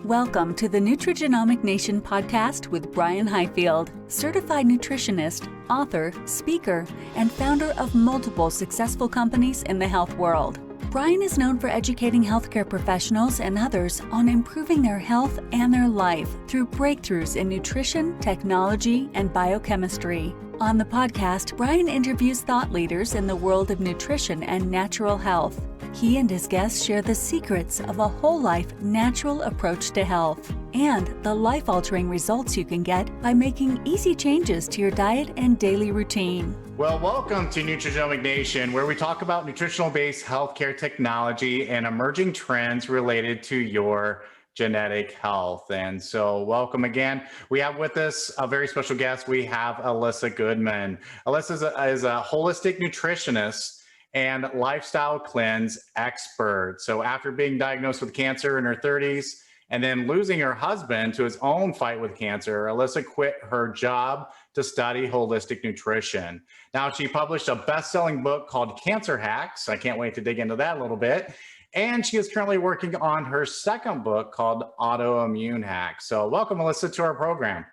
Welcome to the Nutrigenomic Nation podcast with Brian Highfield, certified nutritionist, author, speaker, and founder of multiple successful companies in the health world. Brian is known for educating healthcare professionals and others on improving their health and their life through breakthroughs in nutrition, technology, and biochemistry. On the podcast, Brian interviews thought leaders in the world of nutrition and natural health. He and his guests share the secrets of a whole life natural approach to health and the life-altering results you can get by making easy changes to your diet and daily routine. Well, welcome to Nutrigenomic Nation, where we talk about nutritional-based healthcare technology and emerging trends related to your genetic health. And so welcome again. We have with us a very special guest. We have Elissa Goodman. Elissa is a holistic nutritionist and lifestyle cleanse expert. So after being diagnosed with cancer in her 30s and then losing her husband to his own fight with cancer, Elissa quit her job to study holistic nutrition. Now, she published a best-selling book called Cancer Hacks. I can't wait to dig into that a little bit. And she is currently working on her second book called Autoimmune Hacks. So welcome, Elissa, to our program.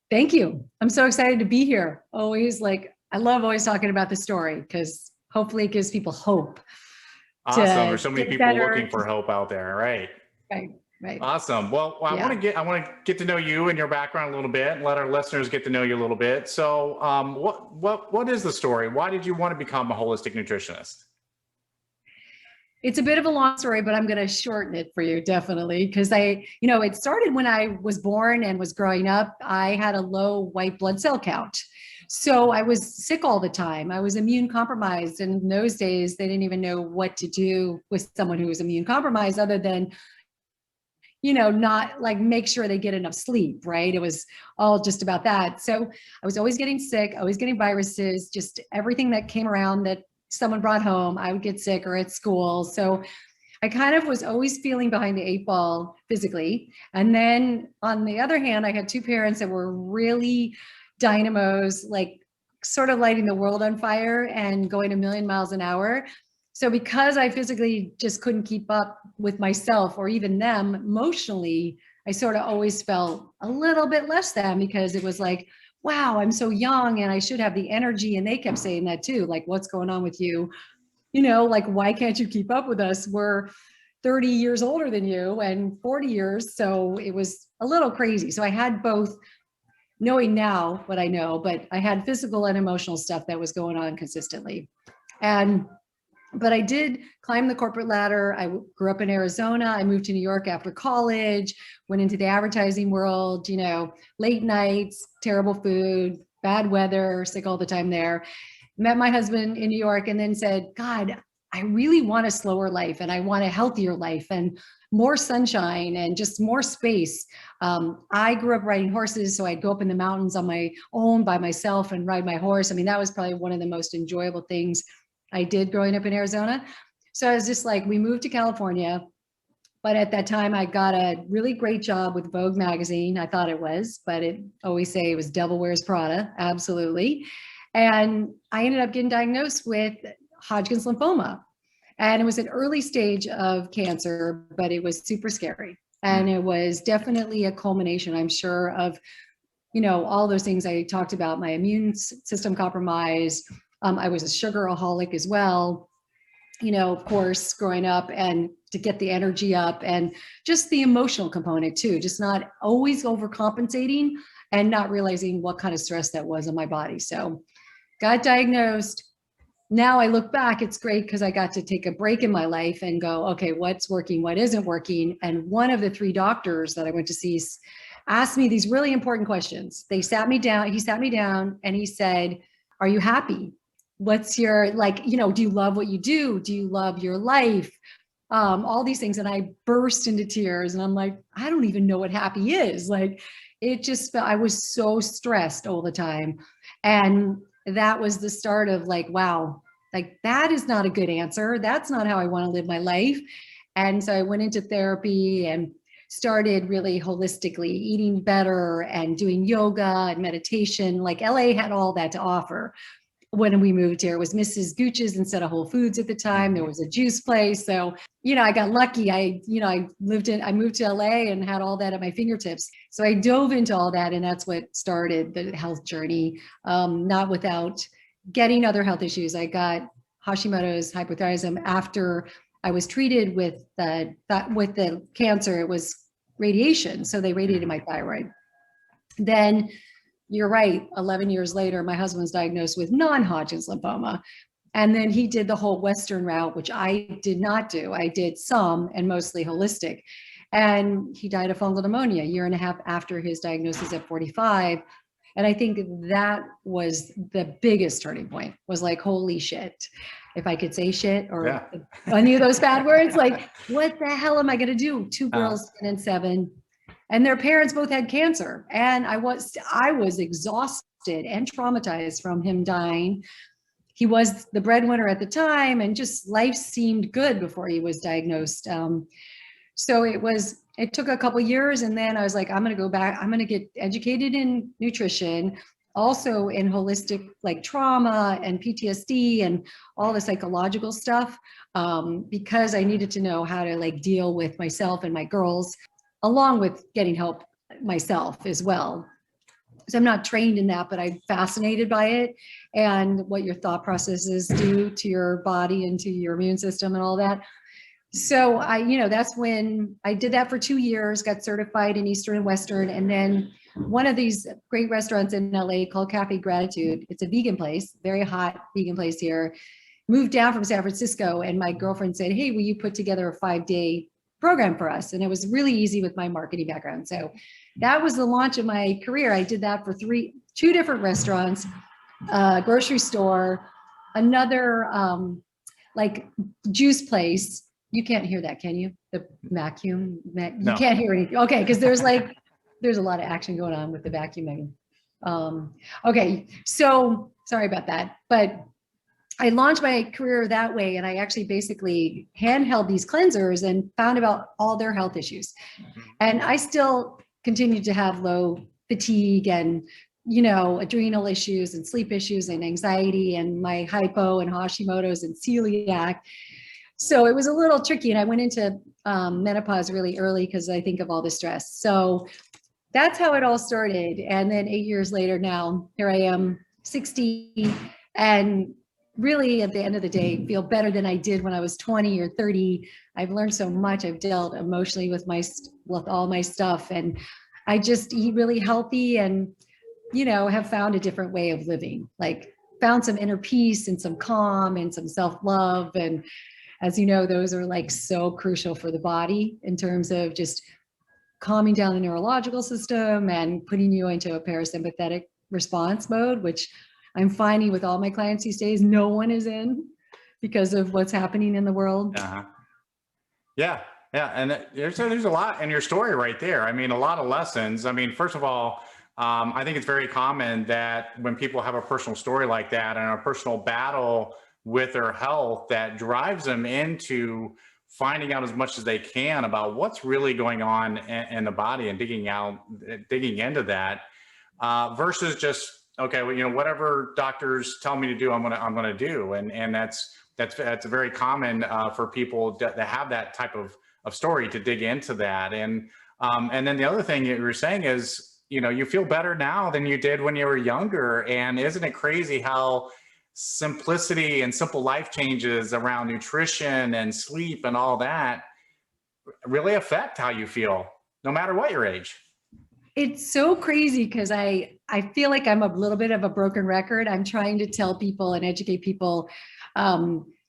Thank you. I'm so excited to be here. I love always talking about the story because hopefully it gives people hope. Awesome. There's so many people looking for hope out there, right? Right. Awesome. Well, I want to get to know you and your background a little bit, and let our listeners get to know you a little bit. So, what is the story? Why did you want to become a holistic nutritionist? It's a bit of a long story, but I'm going to shorten it for you, definitely, because it started when I was born and was growing up. I had a low white blood cell count. So I was sick all the time. I was immune compromised. And in those days, they didn't even know what to do with someone who was immune compromised other than, not like make sure they get enough sleep, right? It was all just about that. So I was always getting sick, always getting viruses, just everything that came around that someone brought home, I would get sick or at school. So I kind of was always feeling behind the eight ball physically. And then on the other hand, I had two parents that were really dynamos, like sort of lighting the world on fire and going a million miles an hour. So because I physically just couldn't keep up with myself or even them emotionally, I sort of always felt a little bit less than, because it was like, wow, I'm so young and I should have the energy. And they kept saying that too, like, what's going on with you? Like, why can't you keep up with us? We're 30 years older than you and 40 years. So it was a little crazy. So I had both, knowing now what I know, but I had physical and emotional stuff that was going on consistently. But I did climb the corporate ladder. I grew up in Arizona. I moved to New York after college, went into the advertising world, late nights, terrible food, bad weather, sick all the time there. Met my husband in New York and then said, God, I really want a slower life and I want a healthier life and more sunshine and just more space. I grew up riding horses, so I'd go up in the mountains on my own by myself and ride my horse. I mean, that was probably one of the most enjoyable things I did growing up in Arizona. So I was just like, we moved to California. But at that time, I got a really great job with Vogue magazine. I thought it was, but it always say it was Devil Wears Prada. Absolutely. And I ended up getting diagnosed with Hodgkin's lymphoma. And it was an early stage of cancer, but it was super scary. And it was definitely a culmination, I'm sure, of, all those things I talked about, my immune system compromised. I was a sugaraholic as well, of course, growing up, and to get the energy up and just the emotional component too, just not always overcompensating and not realizing what kind of stress that was on my body. So got diagnosed. Now I look back, it's great because I got to take a break in my life and go, okay, what's working, what isn't working? And one of the three doctors that I went to see asked me these really important questions. He sat me down and he said, are you happy? What's your, do you love what you do? Do you love your life? All these things. And I burst into tears and I'm like, I don't even know what happy is. Like, it just felt, I was so stressed all the time. And that was the start of like, wow, like that is not a good answer. That's not how I want to live my life. And so I went into therapy and started really holistically eating better and doing yoga and meditation. Like LA had all that to offer. when we moved here. It was Mrs. Gooch's instead of Whole Foods at the time. There was a juice place. So, I got lucky. I moved to LA and had all that at my fingertips. So I dove into all that, and that's what started the health journey. Not without getting other health issues. I got Hashimoto's, hypothyroidism, after I was treated with the cancer. It was radiation. So they radiated my thyroid. Then you're right, 11 years later, my husband was diagnosed with non-Hodgkin's lymphoma. And then he did the whole Western route, which I did not do. I did some and mostly holistic. And he died of fungal pneumonia a year and a half after his diagnosis at 45. And I think that was the biggest turning point, was like, holy shit, if I could say shit or any of those bad words, like, what the hell am I going to do? Two girls, 10 and 7. And their parents both had cancer. And I was exhausted and traumatized from him dying. He was the breadwinner at the time, and just life seemed good before he was diagnosed. So it took a couple of years, and then I was like, I'm going to go back. I'm going to get educated in nutrition, also in holistic, like trauma and PTSD and all the psychological stuff, because I needed to know how to like deal with myself and my girls, along with getting help myself as well. So I'm not trained in that, but I'm fascinated by it and what your thought processes do to your body and to your immune system and all that. So that's when I did that for 2 years, got certified in Eastern and Western. And then one of these great restaurants in LA called Cafe Gratitude, it's a vegan place, very hot vegan place here, moved down from San Francisco. And my girlfriend said, hey, will you put together a 5-day program for us? And it was really easy with my marketing background. So that was the launch of my career. I did that for 2 different restaurants, grocery store, another like juice place. You can't hear that, can you? The vacuum, you can't hear anything. Okay, because there's a lot of action going on with the vacuuming. Okay, so sorry about that, but I launched my career that way, and I actually basically handheld these cleansers and found about all their health issues. And I still continue to have low fatigue and, adrenal issues and sleep issues and anxiety and my hypo and Hashimoto's and celiac. So it was a little tricky, and I went into menopause really early because I think of all the stress. So that's how it all started. And then 8 years later now, here I am, 60, and really at the end of the day, feel better than I did when I was 20 or 30. I've learned so much. I've dealt emotionally with all my stuff, and I just eat really healthy and, have found a different way of living, like found some inner peace and some calm and some self-love. And as you know, those are like so crucial for the body in terms of just calming down the neurological system and putting you into a parasympathetic response mode, which I'm finding with all my clients these days, no one is in because of what's happening in the world. Yeah. And there's a lot in your story right there. I mean, a lot of lessons. I mean, first of all, I think it's very common that when people have a personal story like that and a personal battle with their health, that drives them into finding out as much as they can about what's really going on in the body and digging into that, versus just, okay, well, whatever doctors tell me to do, I'm gonna do, and that's very common for people that have that type of story, to dig into that. And then the other thing you were saying is, you feel better now than you did when you were younger. And isn't it crazy how simplicity and simple life changes around nutrition and sleep and all that really affect how you feel, no matter what your age? It's so crazy because I feel like I'm a little bit of a broken record. I'm trying to tell people and educate people.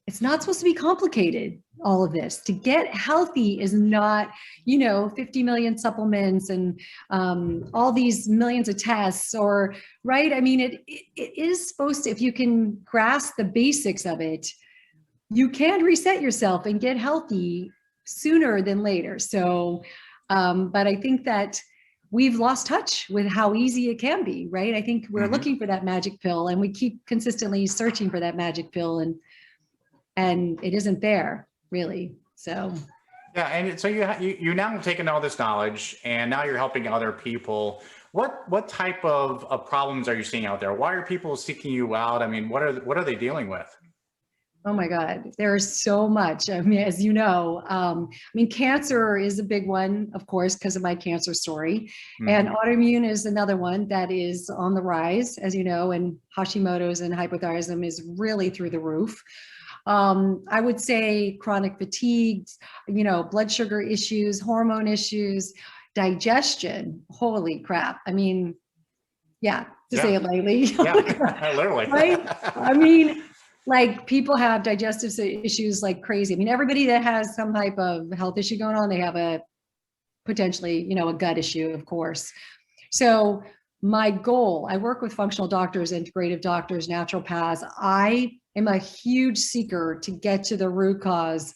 It's not supposed to be complicated, all of this. To get healthy is not, 50 million supplements and all these millions of tests, or, right? I mean, it is supposed to, if you can grasp the basics of it, you can reset yourself and get healthy sooner than later. So, but I think that we've lost touch with how easy it can be, right? I think we're looking for that magic pill, and we keep consistently searching for that magic pill, and it isn't there really. So yeah, and so you now have taken all this knowledge, and now you're helping other people. What type of problems are you seeing out there? Why are people seeking you out? I mean, what are they dealing with? Oh my God, there's so much. I mean, as you know, cancer is a big one, of course, because of my cancer story. And autoimmune is another one that is on the rise, as you know, and Hashimoto's and hypothyroidism is really through the roof. I would say chronic fatigue, blood sugar issues, hormone issues, digestion. Holy crap. I mean, yeah, to say it lightly. Yeah, literally. Right? I mean, like people have digestive issues like crazy. I mean, everybody that has some type of health issue going on, they have a potentially, a gut issue, of course. So my goal, I work with functional doctors, integrative doctors, naturopaths. I am a huge seeker to get to the root cause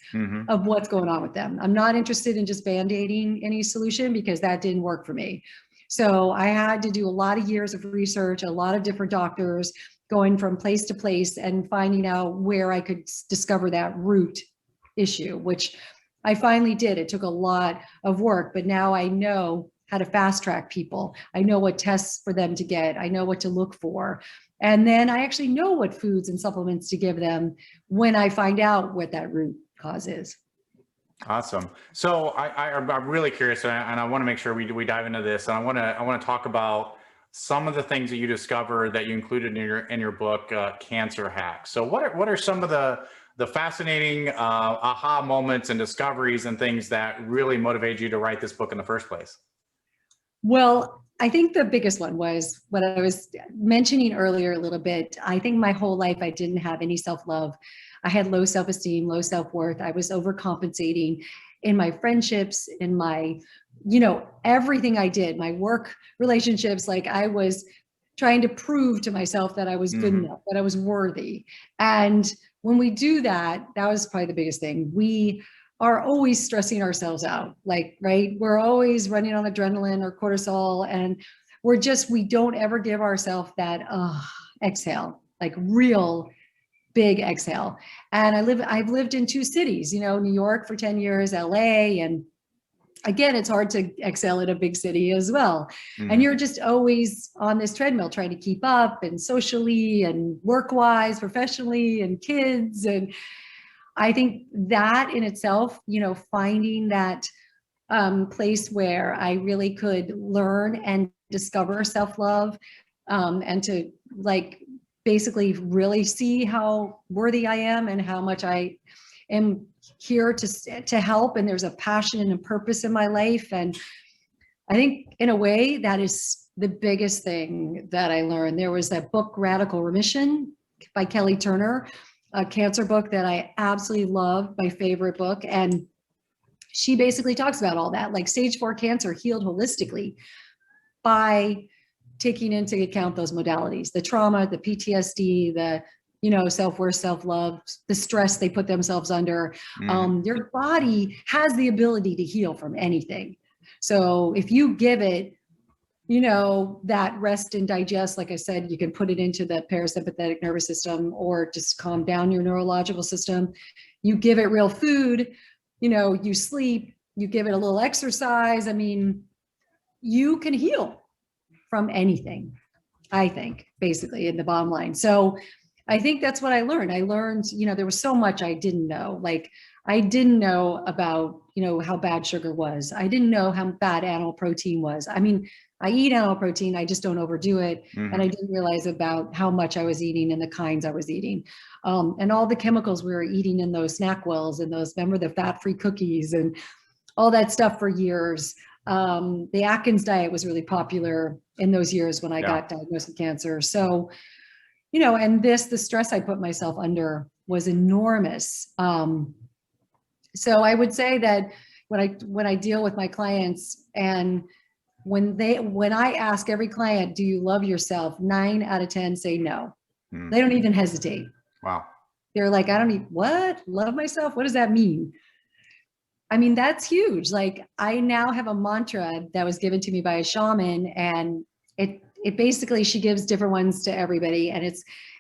of what's going on with them. I'm not interested in just band-aiding any solution because that didn't work for me. So I had to do a lot of years of research, a lot of different doctors, going from place to place and finding out where I could discover that root issue, which I finally did. It took a lot of work, but now I know how to fast track people. I know what tests for them to get. I know what to look for. And then I actually know what foods and supplements to give them when I find out what that root cause is. Awesome. So I'm really curious, and I want to make sure we dive into this. And I want to talk about some of the things that you discovered that you included in your book, Cancer Hacks. So what are some of the fascinating aha moments and discoveries and things that really motivated you to write this book in the first place? Well, I think the biggest one was what I was mentioning earlier a little bit. I think my whole life I didn't have any self-love. I had low self-esteem, low self-worth. I was overcompensating in my friendships, in my, everything I did, my work relationships. Like I was trying to prove to myself that I was good enough, that I was worthy. And when we do that, that was probably the biggest thing. We are always stressing ourselves out, right? We're always running on adrenaline or cortisol, and we don't ever give ourselves that exhale, like real big exhale. And I've lived in two cities, New York for 10 years, LA, and again, it's hard to exhale in a big city as well. And you're just always on this treadmill trying to keep up, and socially and work-wise, professionally, and kids. And I think that in itself, finding that place where I really could learn and discover self-love, and to basically really see how worthy I am and how much I am here to help. And there's a passion and a purpose in my life. And I think in a way that is the biggest thing that I learned. There was that book, Radical Remission by Kelly Turner, a cancer book that I absolutely love, my favorite book. And she basically talks about all that, like stage 4 cancer healed holistically by taking into account those modalities, the trauma, the PTSD, the, self-worth, self-love, the stress they put themselves under. Your body has the ability to heal from anything. So if you give it, that rest and digest, like I said, you can put it into the parasympathetic nervous system or just calm down your neurological system. You give it real food, you sleep, you give it a little exercise. I mean, you can heal from anything, I think, basically, in the bottom line. So I think that's what I learned. I learned, there was so much I didn't know. Like I didn't know about, how bad sugar was. I didn't know how bad animal protein was. I mean, I eat animal protein, I just don't overdo it. And I didn't realize about how much I was eating and the kinds I was eating. And all the chemicals we were eating in those snack wells and remember the fat-free cookies and all that stuff for years. The Atkins diet was really popular in those years when I got diagnosed with cancer. So, and the stress I put myself under was enormous. So I would say that when I deal with my clients, and when I ask every client, do you love yourself? 9 out of 10 say no. They don't even hesitate. Wow. They're like, I don't need what? Love myself? What does that mean? I mean, that's huge. Like I now have a mantra that was given to me by a shaman, and it basically, she gives different ones to everybody. And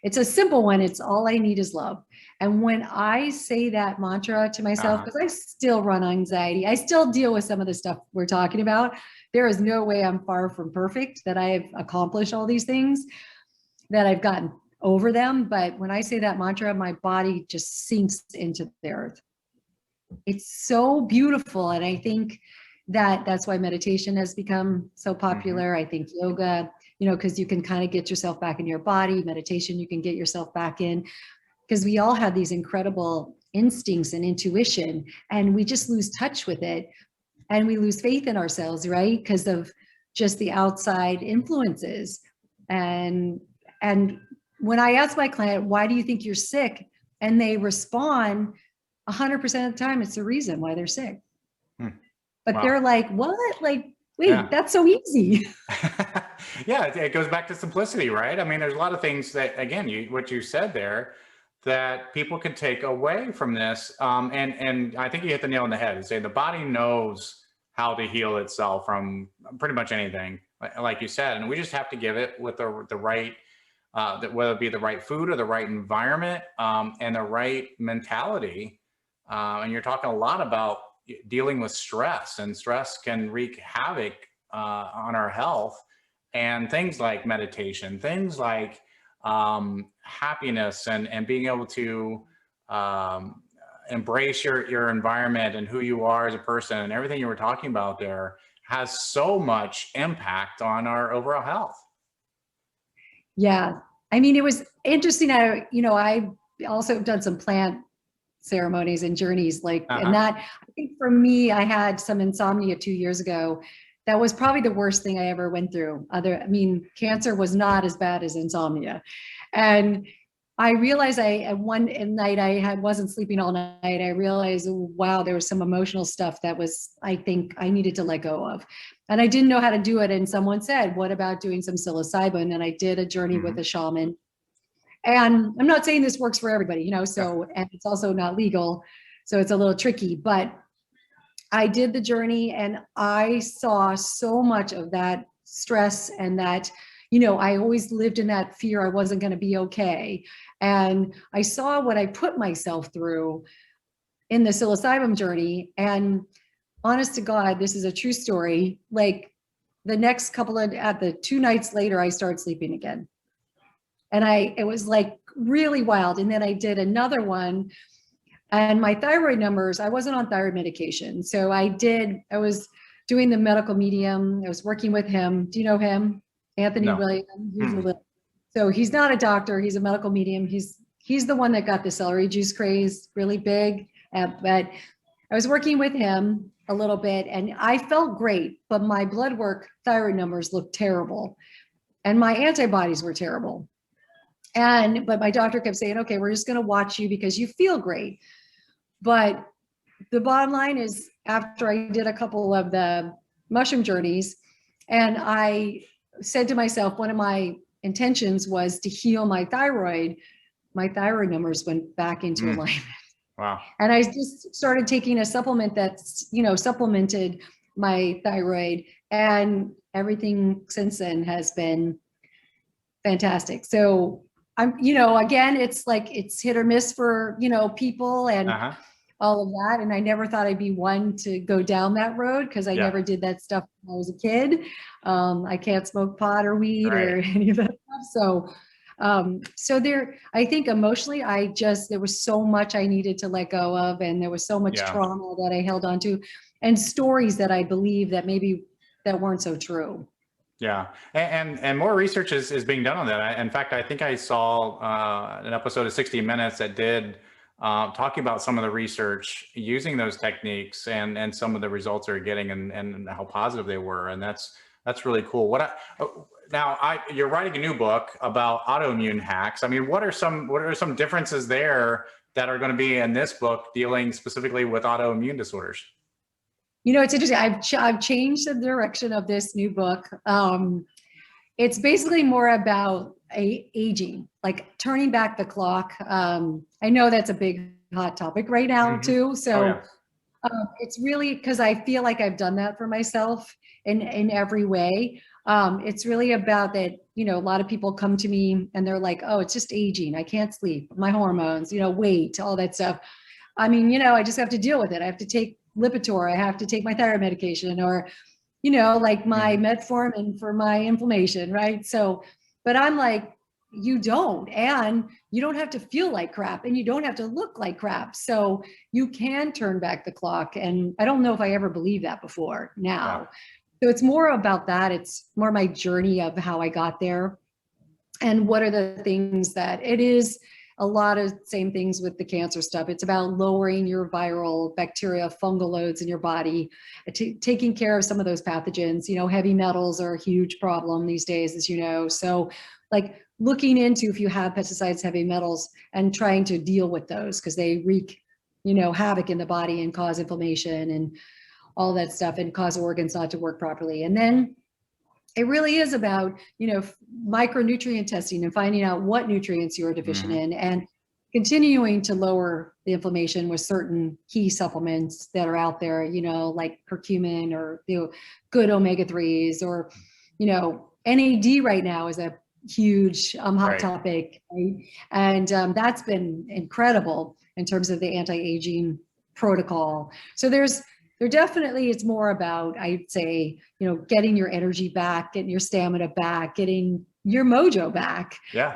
it's a simple one. It's all I need is love. And when I say that mantra to myself, Uh-huh. because I still run anxiety, I still deal with some of the stuff we're talking about. There is no way I'm far from perfect, that I have accomplished all these things, that I've gotten over them. But when I say that mantra, my body just sinks into the earth. It's so beautiful. And I think that that's why meditation has become so popular. I think yoga, because you can kind of get yourself back in your body. Meditation, you can get yourself back in, because we all have these incredible instincts and intuition, and we just lose touch with it, and we lose faith in ourselves, right? Because of just the outside influences. And when I ask my client, why do you think you're sick? And they respond 100% of the time, it's the reason why they're sick. But Wow. they're like, what? Like, wait, that's so easy. Yeah, it goes back to simplicity, right? I mean, there's a lot of things that, again, what you said there, that people can take away from this. And I think you hit the nail on the head and say the body knows how to heal itself from pretty much anything, like you said. And we just have to give it with the right, whether it be the right food or the right environment, and the right mentality. And you're talking a lot about dealing with stress, and stress can wreak havoc on our health. And things like meditation, things like happiness, and being able to embrace your environment and who you are as a person, and everything you were talking about there has so much impact on our overall health. Yeah. I mean, it was interesting. I also done some plant ceremonies and journeys, and that, I think for me, I had some insomnia 2 years ago. That was probably the worst thing I ever went through. Cancer was not as bad as insomnia. And I realized one night I wasn't sleeping all night. I realized, wow, there was some emotional stuff that I think I needed to let go of. And I didn't know how to do it. And someone said, what about doing some psilocybin? And I did a journey with a shaman. And I'm not saying this works for everybody, and it's also not legal. So it's a little tricky, but I did the journey, and I saw so much of that stress, and that, I always lived in that fear I wasn't going to be okay. And I saw what I put myself through in the psilocybin journey. And honest to God, this is a true story. Like the next the 2 nights later, I started sleeping again. And it was like really wild. And then I did another one, and my thyroid numbers, I wasn't on thyroid medication. So I was doing the medical medium. I was working with him. Do you know him? Anthony Williams. So he's not a doctor. He's a medical medium. He's the one that got the celery juice craze really big. But I was working with him a little bit, and I felt great, but my blood work thyroid numbers looked terrible, and my antibodies were terrible. But my doctor kept saying, okay, we're just going to watch you because you feel great. But the bottom line is, after I did a couple of the mushroom journeys, and I said to myself, one of my intentions was to heal my thyroid numbers went back into alignment. Wow. And I just started taking a supplement that's, supplemented my thyroid, and everything since then has been fantastic. So I'm, again, it's like, it's hit or miss for, people and all of that. And I never thought I'd be one to go down that road, because I never did that stuff when I was a kid. I can't smoke pot or weed or any of that stuff. So I think emotionally, there was so much I needed to let go of, and there was so much trauma that I held on to, and stories that I believe that weren't so true. Yeah. And more research is being done on that. In fact, I think I saw an episode of 60 Minutes that did talking about some of the research using those techniques, and some of the results they're getting, and how positive they were. And that's really cool. You're writing a new book about autoimmune hacks. I mean, what are some differences there that are going to be in this book dealing specifically with autoimmune disorders? It's interesting. I've changed the direction of this new book. It's basically more about aging, like turning back the clock. I know that's a big hot topic right now too. So it's really because I feel like I've done that for myself in every way. It's really about that, you know, a lot of people come to me and they're like, oh, it's just aging. I can't sleep, my hormones, you know, weight, all that stuff. I mean, you know, I just have to deal with it. I have to take Lipitor. I have to take my thyroid medication, or, you know, like my metformin for my inflammation, right? So, but I'm like, you don't, and you don't have to feel like crap, and you don't have to look like crap. So you can turn back the clock. And I don't know if I ever believed that before now. Yeah. So it's more about that. It's more my journey of how I got there and what are the things that it is. A lot of same things with the cancer stuff. It's about lowering your viral, bacteria, fungal loads in your body, taking care of some of those pathogens. You know, heavy metals are a huge problem these days, as you know. So like looking into if you have pesticides, heavy metals, and trying to deal with those, because they wreak, you know, havoc in the body and cause inflammation and all that stuff, and cause organs not to work properly. And then it really is about, you know, micronutrient testing and finding out what nutrients you're deficient in, and continuing to lower the inflammation with certain key supplements that are out there, you know, like curcumin, or, you know, good omega-3s, or, you know, NAD right now is a huge hot topic, right? And that's been incredible in terms of the anti-aging protocol. So there definitely, it's more about, I'd say, you know, getting your energy back, getting your stamina back, getting your mojo back. Yeah.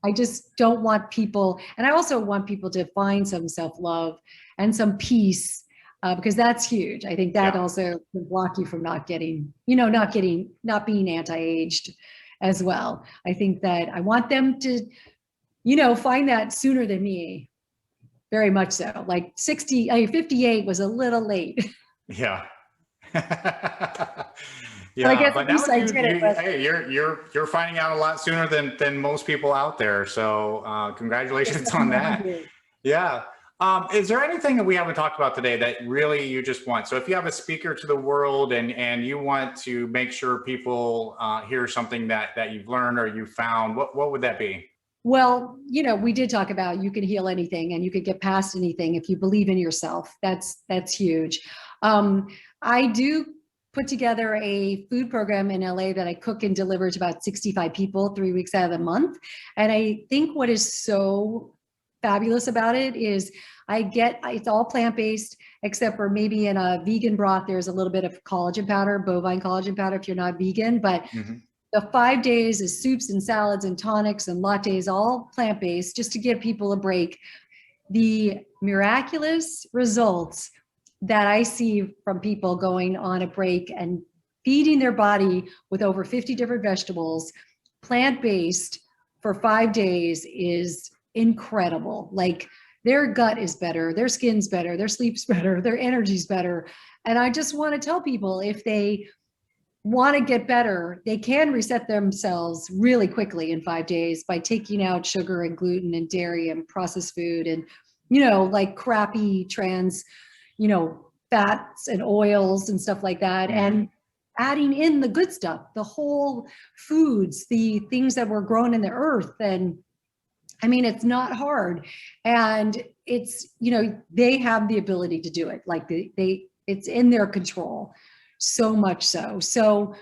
I just don't want people, and I also want people to find some self-love and some peace, because that's huge. I think that also can block you from not being anti-aged as well. I think that I want them to, you know, find that sooner than me. Very much so. Like 58 was a little late. Yeah. Yeah, yeah, but now you're finding out a lot sooner than most people out there. So congratulations on that. Yeah. Is there anything that we haven't talked about today that really you just want? So if you have a speaker to the world and you want to make sure people hear something that you've learned or you found, what would that be? Well, you know, we did talk about you can heal anything and you can get past anything if you believe in yourself. That's huge. I do put together a food program in LA that I cook and deliver to about 65 people 3 weeks out of the month. And I think what is so fabulous about it is it's all plant-based, except for maybe in a vegan broth, there's a little bit of collagen powder, bovine collagen powder if you're not vegan, but the 5 days is soups and salads and tonics and lattes, all plant-based, just to give people a break. The miraculous results that I see from people going on a break and feeding their body with over 50 different vegetables, plant-based for 5 days is incredible. Like their gut is better, their skin's better, their sleep's better, their energy's better. And I just want to tell people, if they want to get better, they can reset themselves really quickly in 5 days by taking out sugar and gluten and dairy and processed food and, you know, like crappy trans, you know, fats and oils and stuff like that, and adding in the good stuff, the whole foods, the things that were grown in the earth. And I mean, it's not hard, and it's, you know, they have the ability to do it. Like it's in their control. So much so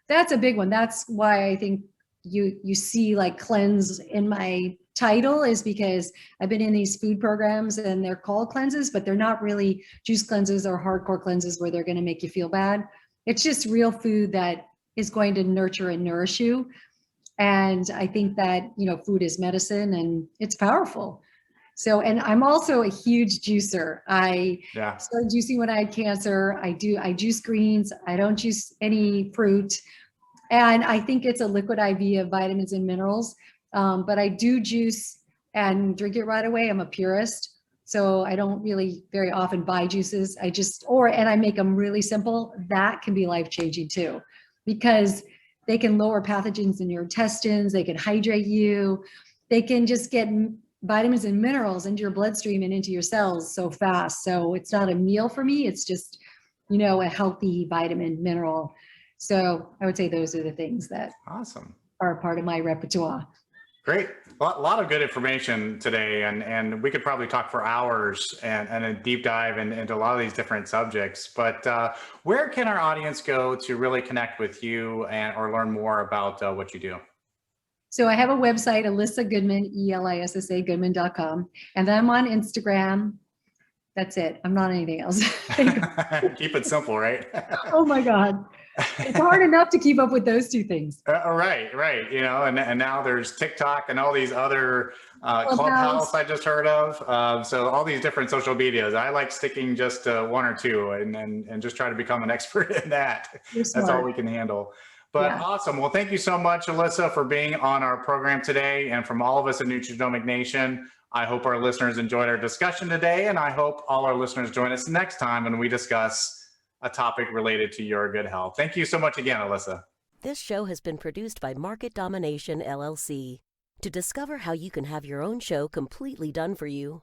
that's a big one. That's why I think you see like cleanse in my title, is because I've been in these food programs and they're called cleanses, but they're not really juice cleanses or hardcore cleanses where they're going to make you feel bad. It's just real food that is going to nurture and nourish you. And I think that, you know, food is medicine and it's powerful. So, and I'm also a huge juicer. I started juicing when I had cancer. I juice greens. I don't juice any fruit. And I think it's a liquid IV of vitamins and minerals. But I do juice and drink it right away. I'm a purist. So I don't really very often buy juices. And I make them really simple. That can be life-changing too, because they can lower pathogens in your intestines. They can hydrate you. They can just get vitamins and minerals into your bloodstream and into your cells so fast. So it's not a meal for me. It's just, you know, a healthy vitamin mineral. So I would say those are the things that are part of my repertoire. Great. A lot of good information today, and we could probably talk for hours and a deep dive into a lot of these different subjects. But where can our audience go to really connect with you and or learn more about what you do? So I have a website, Elissa Goodman, Elissa Goodman.com. And then I'm on Instagram. That's it. I'm not anything else. Keep it simple, right? Oh my God. It's hard enough to keep up with those two things. Right. You know, and now there's TikTok and all these other Clubhouse I just heard of. So all these different social medias. I like sticking just to one or two and just try to become an expert in that. That's all we can handle. But yeah. Awesome. Well, thank you so much, Elissa, for being on our program today. And from all of us at Nutrigenomic Nation, I hope our listeners enjoyed our discussion today. And I hope all our listeners join us next time when we discuss a topic related to your good health. Thank you so much again, Elissa. This show has been produced by Market Domination, LLC. To discover how you can have your own show completely done for you,